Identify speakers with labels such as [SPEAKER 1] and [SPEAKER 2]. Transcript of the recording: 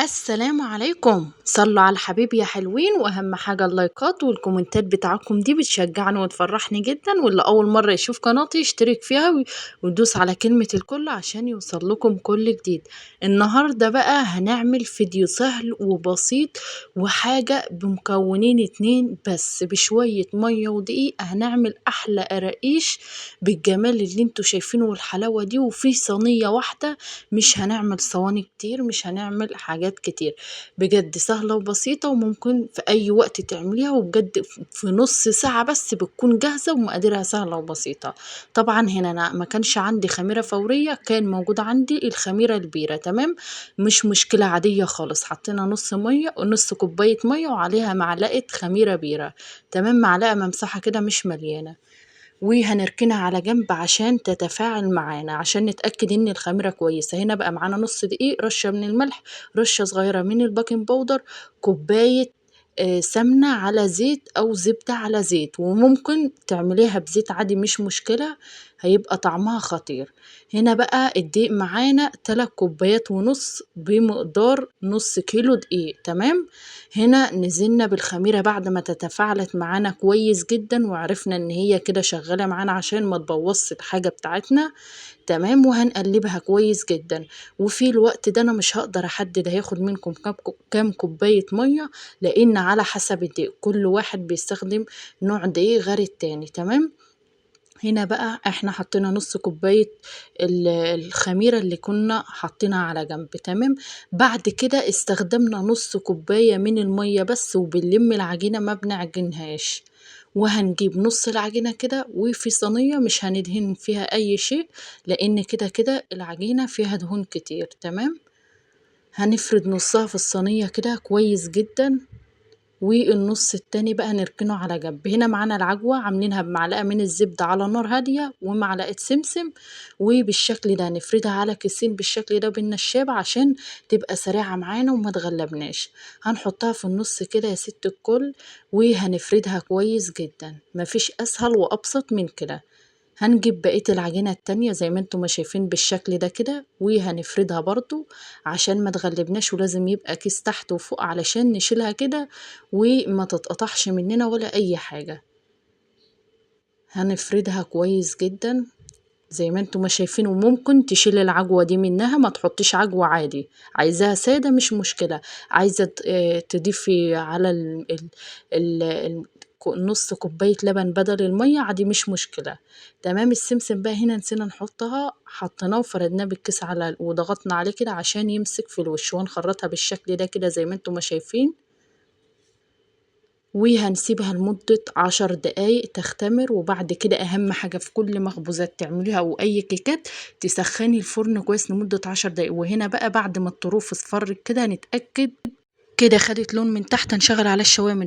[SPEAKER 1] السلام عليكم. صلوا على الحبيب يا حلوين، واهم حاجة اللايكات والكومنتات بتاعكم دي بتشجعني وتفرحني جدا، واللي اول مرة يشوف قناتي يشترك فيها ويدوس على كلمة الكل عشان يوصل لكم كل جديد. النهاردة بقى هنعمل فيديو سهل وبسيط، وحاجة بمكونين اتنين بس، بشوية مية ودقيق هنعمل احلى قراقيش بالجمال اللي انتوا شايفينه والحلاوة دي، وفي صينية واحدة. مش هنعمل صواني كتير، مش هنعمل حاجات كتير، بجد سهلة وبسيطة وممكن في أي وقت تعمليها، وبجد في نص ساعة بس بتكون جاهزة ومقاديرها سهلة وبسيطة. طبعا هنا أنا ما كانش عندي خميرة فورية، كان موجود عندي الخميرة البيرة. تمام، مش مشكلة، عادية خالص. حطينا نص مية ونص كوباية مية وعليها معلقة خميرة بيرة. تمام، معلقة ممسحة كده مش مليانة، وهنركنها على جنب عشان تتفاعل معانا، عشان نتأكد ان الخميرة كويسة. هنا بقى معانا نص دقيق، رشة من الملح، رشة صغيرة من الباكنج باودر، كوباية سمنة على زيت او زبدة على زيت، وممكن تعمليها بزيت عادي مش مشكلة، هيبقى طعمها خطير. هنا بقى الدقيق معانا 3 كوبايات ونص بمقدار نص كيلو دقيق. تمام، هنا نزلنا بالخميرة بعد ما تتفاعلت معانا كويس جدا، وعرفنا ان هي كده شغالة معانا عشان ما تبوظش الحاجة بتاعتنا. تمام، وهنقلبها كويس جدا. وفي الوقت ده انا مش هقدر احدد هياخد منكم كام كوباية مية، لان على حسب الدقيق، كل واحد بيستخدم نوع دقيق غير التاني. تمام، هنا بقى احنا حطينا نص كوباية الخميرة اللي كنا حطينها على جنب. تمام، بعد كده استخدمنا نص كوباية من المية بس، وبنلم العجينة ما بنعجنهاش. وهنجيب نص العجينة كده، وفي صينية مش هندهن فيها اي شيء، لان كده كده العجينة فيها دهون كتير. تمام، هنفرد نصها في الصينية كده كويس جدا، والنص التاني بقى نركنه على جنب. هنا معانا العجوة عاملينها بمعلقة من الزبدة على نار هادية ومعلقة سمسم، وبالشكل ده نفردها على كيسين بالشكل ده بالنشابة عشان تبقى سريعة معانا وما تغلبناش. هنحطها في النص كده يا ست الكل، وهنفردها كويس جدا، مفيش اسهل وابسط من كده. هنجيب بقية العجينة التانية زي ما انتم ما شايفين بالشكل ده كده، وهنفردها برضو عشان ما تغلبناش، ولازم يبقى كيس تحت وفوق علشان نشيلها كده وما تتقطعش مننا ولا اي حاجة. هنفردها كويس جدا زي ما انتم ما شايفين، وممكن تشيل العجوة دي منها، ما تحطيش عجوة عادي، عايزاها سادة مش مشكلة. عايزة تضيفي على ال نص كوباية لبن بدل المية عادي مش مشكلة. تمام، السمسم بقى هنا نسينا نحطها، حطيناه وفردناه بالكيس على وضغطنا عليه كده عشان يمسك في الوش، ونخرطها بالشكل ده كده زي ما انتم ما شايفين. وهنسيبها لمدة 10 دقايق تختمر. وبعد كده أهم حاجة في كل مخبوزات تعمليها أو أي كيكات، تسخني الفرن كويس لمدة 10 دقايق. وهنا بقى بعد ما الطروف اصفرت كده، هنتأكد كده خدت لون من تحت، هنشغل على الشواية من